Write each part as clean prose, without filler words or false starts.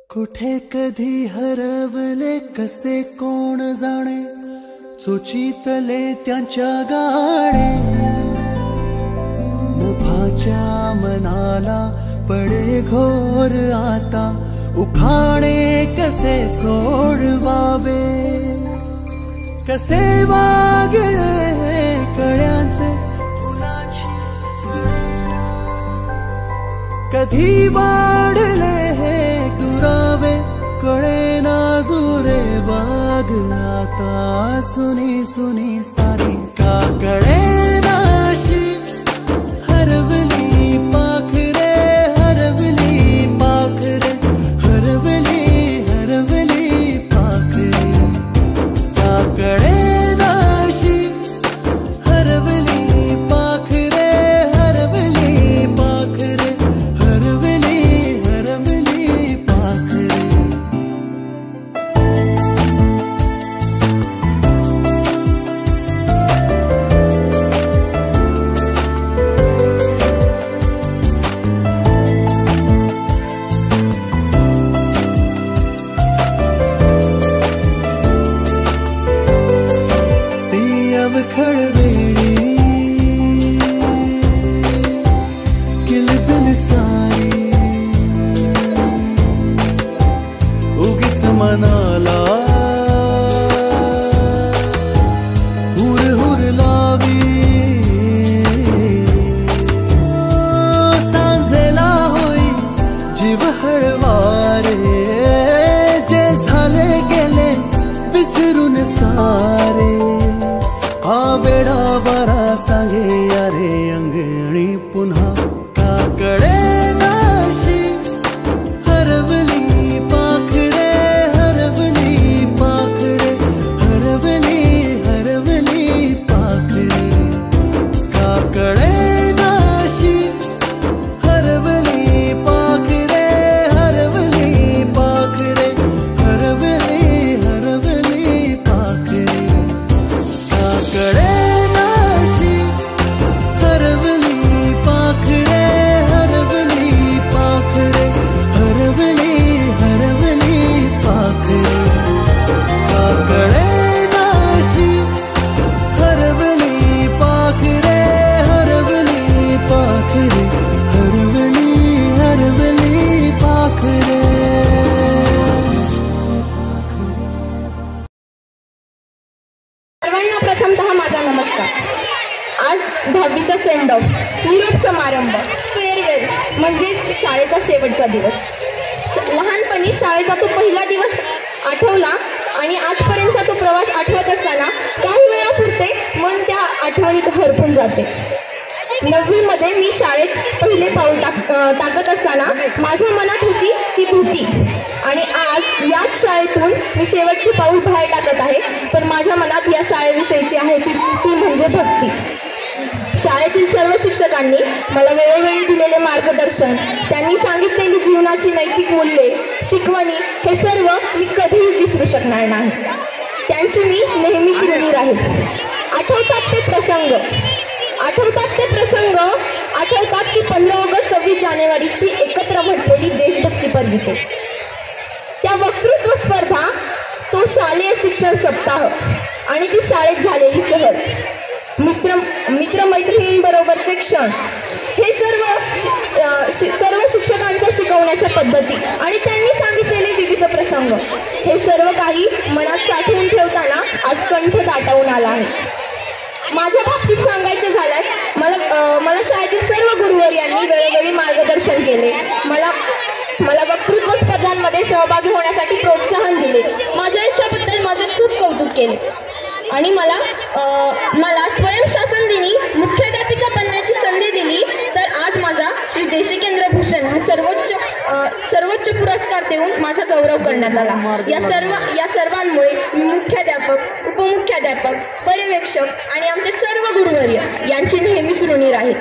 कुठे कधी हरवले कसे कोण जाणे, चोचीतले त्यांच्या गाणे. नभाच्या मनाला पडे घोर आता, उखाणे कसे सोडवावे. कसे वागले कळ्यांचे फुलाची कधी वाढले हे दुरावे, कळेना जुरे बाग आता. सुनी सुनी सारी का कळेनाशी हरवली पाखरे, हरवली पाखरे, हरवली हरवली पाखरे. का कळेनाशी हरवली पाखरे, हरवली पाखरे, हरवली हरवली पाखरे. ती अवखळ वेळी किलबिल सारी, उगीच मनाला हुर हुर लावी. सांजेला होई जीव हळवारे, जे झाले गेले विसरून सारे. हा वेडा बरा सांगे यारे अंगणी पुन्हा. का कळेनाशी हरवली पाखरे, हरवली पाखरे, हरवली हरवली पाखरे. का कळेनाशी हरवली पाखरे, हरवली पाखरे, हरवली हरवली पाखरे. का कळेनाशी हरवली पाखरे, हरवली पाखरे, हरवली हरवली पाखरे. का कळेनाशी हरवली पाखरे, हरवली पाखरे, हरवली हरवली पाखरे. सर्वांना प्रथमतः माझा नमस्कार. आज 10वीचा सेंड ऑफ, निरोप समारंभ, फेअरवेल म्हणजेच शाळेचा शेवटचा दिवस. लहानपणी शाळेचा तो पहिला दिवस आठवला आणि आजपर्यंतचा तो प्रवास आठवत असताना काही वेळापुरते मन त्या आठवणीत हरपून जाते. 9वी मध्ये मी शाळेत पहिले पाऊल टाकत असताना माझ्या मनात होती ती भीती, आणि आज याच शाळेतून मी शेवटचे पाऊल बाहेर टाकत आहे, तर माझ्या मनात या शाळेविषयीची आहे ती म्हणजे भक्ती. शाळेतील सर्व शिक्षकांनी मला वेळोवेळी दिलेले मार्गदर्शन, त्यांनी सांगितलेली जीवनाची नैतिक मूल्ये, शिकवणी, हे सर्व मी कधीही विसरू शकणार नाही. त्यांची मी नेहमीच ऋणी राहील. आठवतात ते प्रसंग, आठवतात की 15 ऑगस्ट 26 जानेवारीची एकत्र म्हटलेली देशभक्तीपर गीते, त्या वक्तृत्व स्पर्धा, तो शालेय शिक्षण सप्ताह आणि ती शाळेत झालेली सहल, मित्रमैत्रिणींबरोबरचे क्षण, हे सर्व शिक्षकांच्या शिकवण्याच्या पद्धती आणि त्यांनी सांगितलेले विविध प्रसंग, हे सर्व काही मनात साठवून ठेवताना आज कंठ दाटवून आला आहे. माझ्या बाबतीत सांगायचं झाल्यास मला शाळेतील सर्व गुरुवर्यांनी वेळोवेळी मार्गदर्शन केले. मला वक्तृत्व स्पर्धांमध्ये सहभागी होण्यासाठी प्रोत्साहन दिले. माझ्या यशाबद्दल माझे खूप कौतुक केले आणि मला स्वयंशासन दिनी मुख्याध्यापिका बनण्याची संधी दिली. तर आज माझा श्री देशिकेंद्र भूषण हा सर्वोच्च पुरस्कार देऊन माझा गौरव करण्यात आला. या सर्वांमुळे मी मुख्याध्यापक, उपमुख्याध्यापक, पर्यवेक्षक आणि आमचे सर्व गुरुवर्य यांची नेहमीच ऋणी राहील.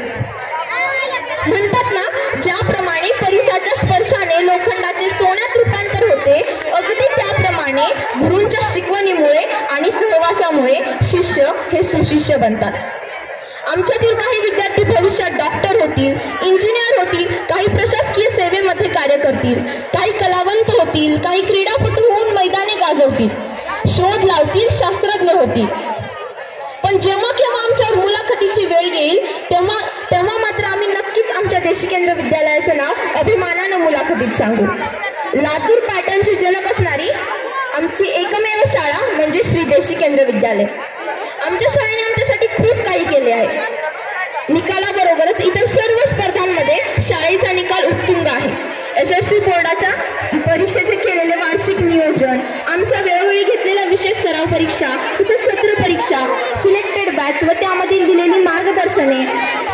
म्हणतात ना, ज्याप्रमाणे परिसाच्या स्पर्शाने लोखंडाचे सोन्यात रूपांतर होते, अगदी त्याप्रमाणे गुरूंच्या शिकवणीमुळे आणि सहवासामुळे शिष्य हे सुशिष्य बनतात. आमच्यातील काही विद्यार्थी भविष्यात डॉक्टर होतील, इंजिनियर होतील, काही प्रशासकीय सेवेमध्ये कार्य करतील, काही कलावंत होतील, काही क्रीडापटू होऊन मैदाने गाजवतील, शोध लावतील, शास्त्रज्ञ होतील. पण जेव्हा केव्हा आमच्यावर मुलाखतीची वेळ येईल तेव्हा मात्र आम्ही नक्कीच आमच्या देशी केंद्र विद्यालयाचं नाव अभिमानानं मुलाखतीत सांगू. लातूर पॅटर्नचे जनक असणारी आमची एकमेव शाळा म्हणजे श्री देशी केंद्र विद्यालय. आमच्या शाळेने आमच्यासाठी खूप काही केले आहे. निकालाबरोबरच इतर सर्व स्पर्धांमध्ये शाळेचा निकाल उत्तुंग आहे. SSC बोर्डाच्या परीक्षेचे केलेले वार्षिक नियोजन, आमच्या वेळोवेळी घेतलेल्या विशेष सराव परीक्षा, तसेच सत्र परीक्षा, सिलेक्टेड बॅच व त्यामधील दिलेली मार्गदर्शने,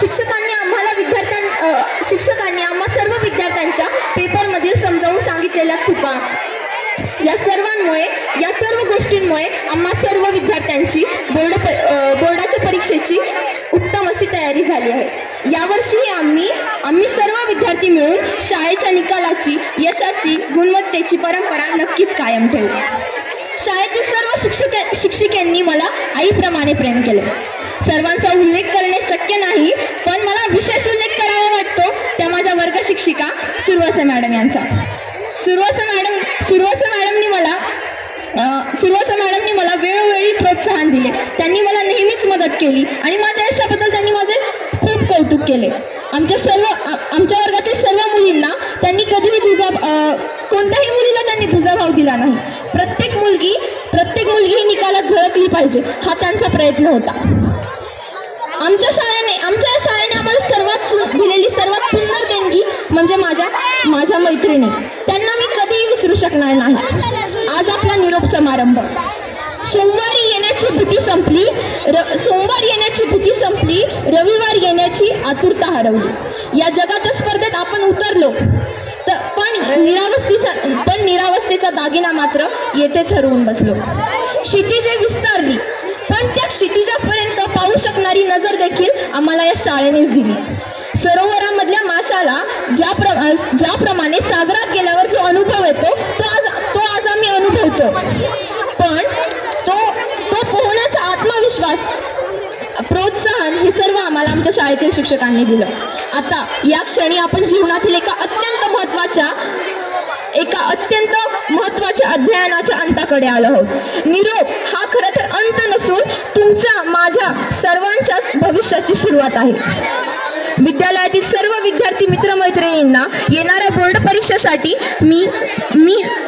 शिक्षकांनी आम्हा सर्व विद्यार्थ्यांच्या पेपरमधील समजावून सांगितलेल्या चुका, या सर्व गोष्टींमुळे आम्हा सर्व विद्यार्थ्यांची बोर्डाच्या परीक्षेची उत्तम अशी तयारी झाली आहे. यावर्षी आम्ही सर्व विद्यार्थी मिळून शाळेच्या निकालाची, यशाची, गुणवत्तेची परंपरा नक्कीच कायम ठेवू. शाळेतील सर्व शिक्षिकांनी मला आईप्रमाणे प्रेम केले. सर्वांचा उल्लेख करणे शक्य नाही, पण मला विशेष उल्लेख करावा वाटतो त्या माझ्या वर्ग शिक्षिका सुरवसे मॅडम यांचा. सुरवसे मॅडमनी मला वेळोवेळी प्रोत्साहन दिले. त्यांनी मला नेहमीच मदत केली आणि माझ्या यशाबद्दल त्यांनी माझे खूप कौतुक केले. आमच्या वर्गातील सर्व मुलींना त्यांनी कधीही कोणत्याही मुलीला त्यांनी दुजाभाव दिला नाही. प्रत्येक मुलगी ही निकालात झळकली पाहिजे हा त्यांचा प्रयत्न होता. आमच्या शाळेने आम्हाला दिलेली सर्वात सुंदर देणगी म्हणजे माझ्या मैत्रिणी. त्यांना मी कधीही विसरू शकणार नाही. आज आपला निरोप समारंभ. सोमवारी येण्याची भीती संपली, रविवार येण्याची आतुरता हरवली. या जगाच्या स्पर्धेत आपण उतरलो, पण निरावस्थेचा दागिना मात्र येथेच हरवून बसलो. क्षितिजे विस्तारली, पण त्या क्षितिजापर्यंत पाहू शकणारी नजर देखील आम्हाला या शाळेनेच दिली. सरोवरामधल्या माशाला ज्याप्रमाणे सागरात गेल्यावर जो अनुभव येतो तो आज आम्ही अनुभवतो. पण तो पोहण्याचा आत्मविश्वास, प्रोत्साहन हे सर्व आम्हाला आमच्या शाळेतील शिक्षकांनी दिलं. आता या क्षणी आपण जीवनातील एका अत्यंत महत्वाच्या अध्ययनाच्या अंताकडे आलो आहोत. निरोप हा खरं तर अंत नसून तुमच्या, माझ्या सर्वांच्याच भविष्याची सुरुवात आहे. विद्यालयातील सर्व विद्यार्थी मित्रमैत्रिणींना येणाऱ्या बोर्ड परीक्षेसाठी मी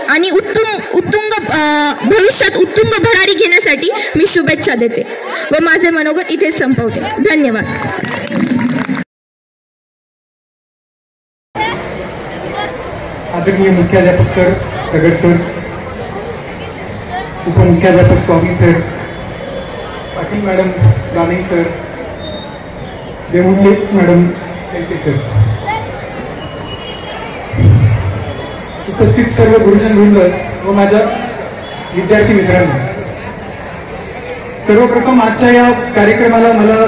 आणि भविष्यात उत्तुंग भरारी घेण्यासाठी मी शुभेच्छा देते व माझे मनोगत इथेच संपवते. धन्यवाद. आदरणीय मुख्याध्यापक सर दगड सर, उपमुख्याध्यापक Swami sir, Patil madam, Danai sir, Devunde madam, sir, उपस्थित सर्व गुरुजन वृंद व माझ्या विद्यार्थी मित्रांनो, सर्वप्रथम आजच्या या कार्यक्रमाला मला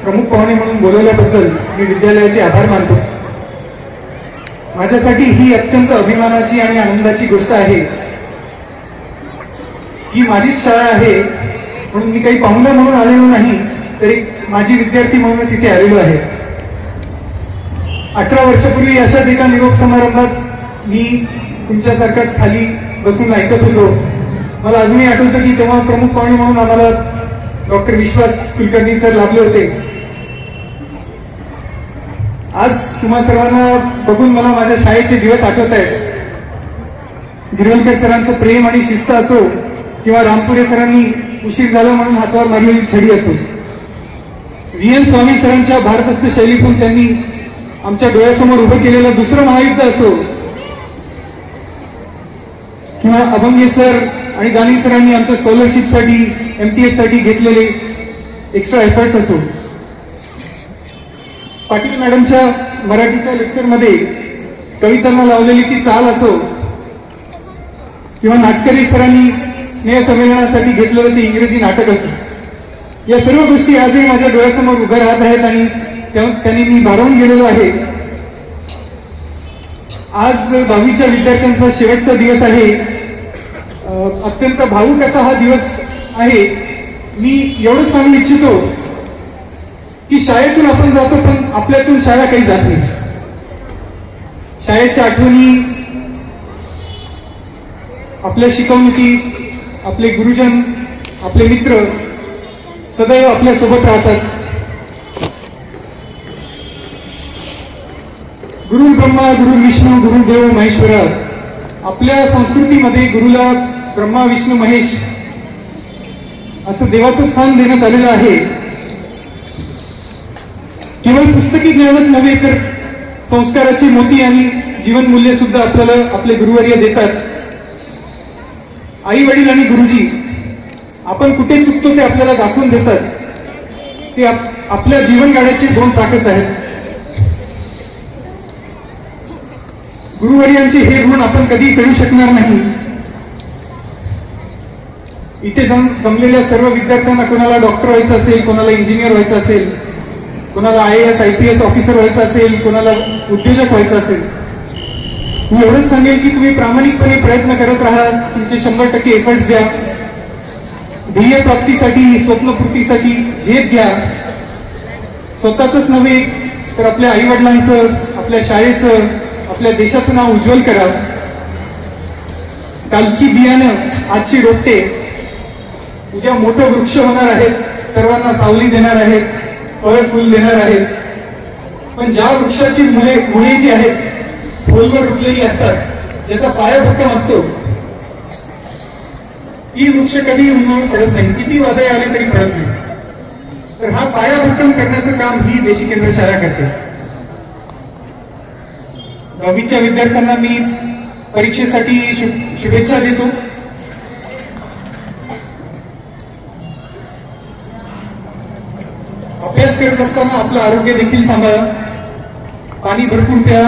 प्रमुख पाहुणे म्हणून बोलवल्याबद्दल मी विद्यालयाचे आभार मानतो. माझ्यासाठी ही अत्यंत अभिमानाची आणि आनंदाची गोष्ट आहे. ही माझीच शाळा आहे म्हणून मी काही पाहुणा म्हणून आलेलो नाही, तरी माझी विद्यार्थी म्हणूनच इथे आलेलो आहे. 18 वर्षापूर्वी अशाच एका निरोप समारंभात मी तुमच्यासारखाच खाली बसून ऐकत होतो. मला अजूनही आठवतं की तेव्हा प्रमुख पाहुणे म्हणून आम्हाला डॉक्टर विश्वास कुलकर्णी सर लाभले होते. आज तुम्हा सर्वांना बघून मला माझ्या शाळेचे दिवस आठवत आहेत. गिरवलकर सरांचं प्रेम आणि शिस्त असो किंवा रामपुरे सरांनी उशीर झाला म्हणून हातावर मारलेली छडी असो, VN स्वामी सरांच्या भारदस्त शैलीतून त्यांनी आमच्या डोळ्यासमोर उभं केलेलं दुसरं महायुद्ध असो, किंवा अभंगे सर आणि दानी सरांनी आमच्या स्कॉलरशिपसाठी, MTS साठी घेतलेले एक्स्ट्रा एफर्ट्स असो, पाटील मॅडमच्या मराठीच्या लेक्चरमध्ये कवितांना लावलेली ती चाल असो, किंवा नाटकरी सरांनी स्नेहसंमेलनासाठी घेतलेलं ते इंग्रजी नाटक असो, या सर्व गोष्टी आजही माझ्या डोळ्यासमोर उभ्या राहत आहेत आणि त्यांनी मी भारावून गेलेलो आहे. आज 10वीच्या विद्यार्थ्यांचा शेवटचा दिवस आहे. अत्यंत भावूक असा हा दिवस आहे. मी एवढंच सांगू इच्छितो की शाळेतून आपण जातो पण आपल्यातून शाळा काही जात नाही. शाळेच्या आठवणी, आपल्या शिकवणुकी, आपले गुरुजन, आपले मित्र सदैव आपल्या सोबत राहतात. गुरु ब्रह्मा, गुरु विष्णू, गुरुदेव महेश्वरा. आपल्या संस्कृतीमध्ये गुरुला ब्रह्मा, विष्णू, महेश असं देवाचं स्थान देण्यात आलेलं आहे. केवळ पुस्तकी ज्ञानच नव्हे तर संस्काराची मोती आणि जीवनमूल्य सुद्धा आपल्याला आपले गुरुवर्य देतात. आई वडील आणि गुरुजी आपण कुठे चुकतो ते आपल्याला दाखवून देतात. ते आपल्या जीवन गाड्याचे दोन चाकच आहेत. गुरुवर्यांचे हे ऋण आपण कधी करू शकणार नाही. इथे जमलेल्या सर्व विद्यार्थ्यांना कोणाला डॉक्टर व्हायचं असेल, कोणाला इंजिनियर व्हायचं असेल, कोणाला IAS IPS ऑफिसर व्हायचं असेल, कोणाला उद्योजक व्हायचं असेल, मी एवढंच सांगेल की तुम्ही प्रामाणिकपणे प्रयत्न करत राहा. तुमचे 100% एफर्ट्स द्या. ध्येय प्राप्तीसाठी, स्वप्नपूर्तीसाठी झेप घ्या. स्वतःच नव्हे तर आपल्या आई वडिलांचं, आपल्या शाळेचं, आपल्या देशाचं नाव उज्ज्वल करा. कालची बियाणं आजची रोपटे उद्या मोठं वृक्ष होणार आहेत, सर्वांना सावली देणार आहेत, फळ फुल देणार आहेत. पण ज्या वृक्षाची मुळे जी आहेत खोलवर रुजलेली असतात, ज्याचा पाया भक्कम असतो, ही वृक्ष कधी उन्मळून पडत नाही, किती वादळे आले तरी पडत नाही. तर हा पाया भक्कम करण्याचं काम ही देशी केंद्र शाळा करते. 10वीच्या विद्यार्थ्यांना मी परीक्षेसाठी शुभेच्छा देतो. अभ्यास करत असताना आपलं आरोग्य देखील सांभाळा. पाणी भरपूर प्या.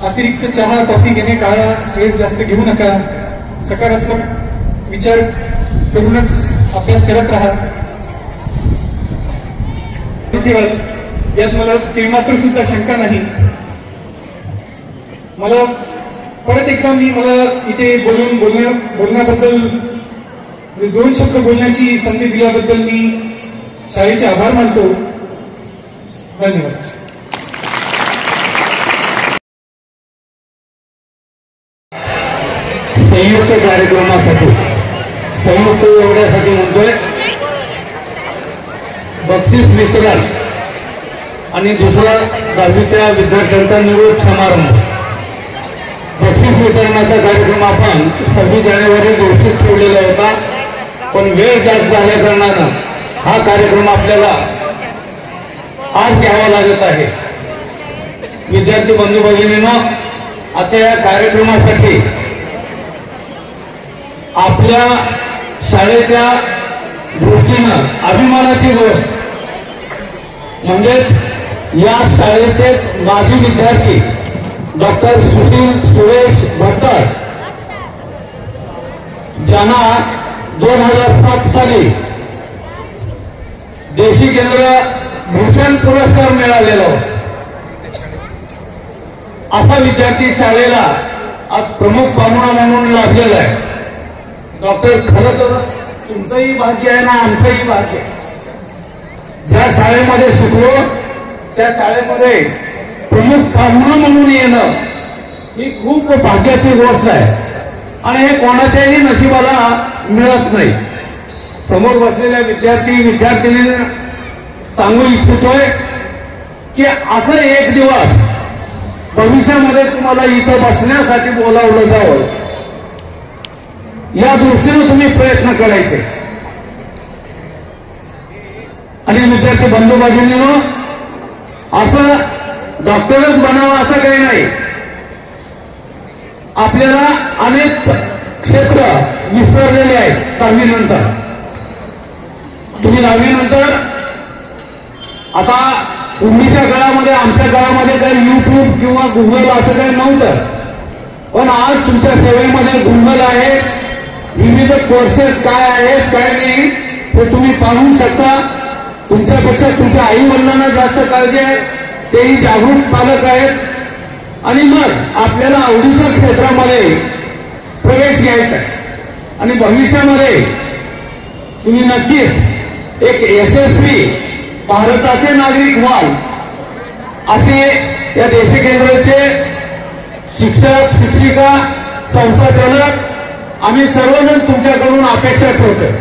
अतिरिक्त चहा कॉफी घेणे टाळा. स्ट्रेस जास्त घेऊ नका. सकारात्मक विचार करूनच अभ्यास करत राहा. धन्यवाद. यात मला तिळमात्र सुद्धा शंका नाही. मला परत एकदा मला इथे बोलण्याबद्दल 2 शब्द बोलण्याची संधी दिल्याबद्दल मी शाळेचे आभार मानतो. धन्यवाद. संयुक्त कार्यक्रमासाठी संयुक्त एवढ्यासाठी म्हणतोय, बक्षीस वितरण आणि दुसरा 10वीच्या विद्यार्थ्यांचा निरोप समारंभ. बक्षीस वितरणाचा कार्यक्रम आपण 26 जानेवारी दिवशी ठेवलेला होता, पण वेळ जास्त झाल्या कारणानं हा कार्यक्रम आपल्याला आज घ्यावा लागत आहे. विद्यार्थी बंधू भगिनींनो, आजच्या या कार्यक्रमासाठी आपल्या शाळेच्या दृष्टीनं अभिमानाची गोष्ट म्हणजेच या शाळेचेच माजी विद्यार्थी डॉक्टर सुशील सुरेश भट्टर, ज्यांना 2007 साली देशी केंद्र भूषण पुरस्कार मिळालेला असा विद्यार्थी शाळेला आज प्रमुख पाहुणा म्हणून लाभलेला आहे. डॉक्टर, खरं तर तुमचंही भाग्य आहे ना, आमचंही भाग्य आहे. ज्या शाळेमध्ये शिकलो त्या शाळेमध्ये प्रमुख पाहुणा म्हणून येणं ही खूप भाग्याची गोष्ट आहे आणि हे कोणाच्याही नशिबाला मिळत नाही. समोर बसलेल्या विद्यार्थिनींना सांगू इच्छितोय की असं एक दिवस भविष्यामध्ये तुम्हाला इथं बसण्यासाठी बोलावलं जावं, या दृष्टीने तुम्ही प्रयत्न करायचे. आणि विद्यार्थी बंधू भगिनींनो, असं डॉक्टरच बनावं असं काही नाही. आपल्याला अनेक क्षेत्र विस्तारलेले आहेत 10वी नंतर. तुम्ही 10वी नंतर आता पूर्वीच्या काळामध्ये, आमच्या काळामध्ये काही युट्यूब किंवा गुगल असं काही नव्हतं, पण आज तुमच्या सेवेमध्ये गुगल आहे. विविध कोर्सेस काय आहेत काय नाही ते तुम्ही पाहू शकता. तुमच्यापेक्षा तुमच्या आई वडिलांना जास्त काळजी आहे, तेही जागरूक पालक आहेत. आणि मग आपल्याला आवडीच्या क्षेत्रामध्ये प्रवेश घ्यायचा आहे आणि भविष्यामध्ये तुम्ही नक्कीच एक यशस्वी भारताचे नागरिक व्हाल असे या देशकेंद्राचे शिक्षक शिक्षिका संस्थाचालक आम्ही सर्वजण तुमच्याकडून अपेक्षा ठेवतो.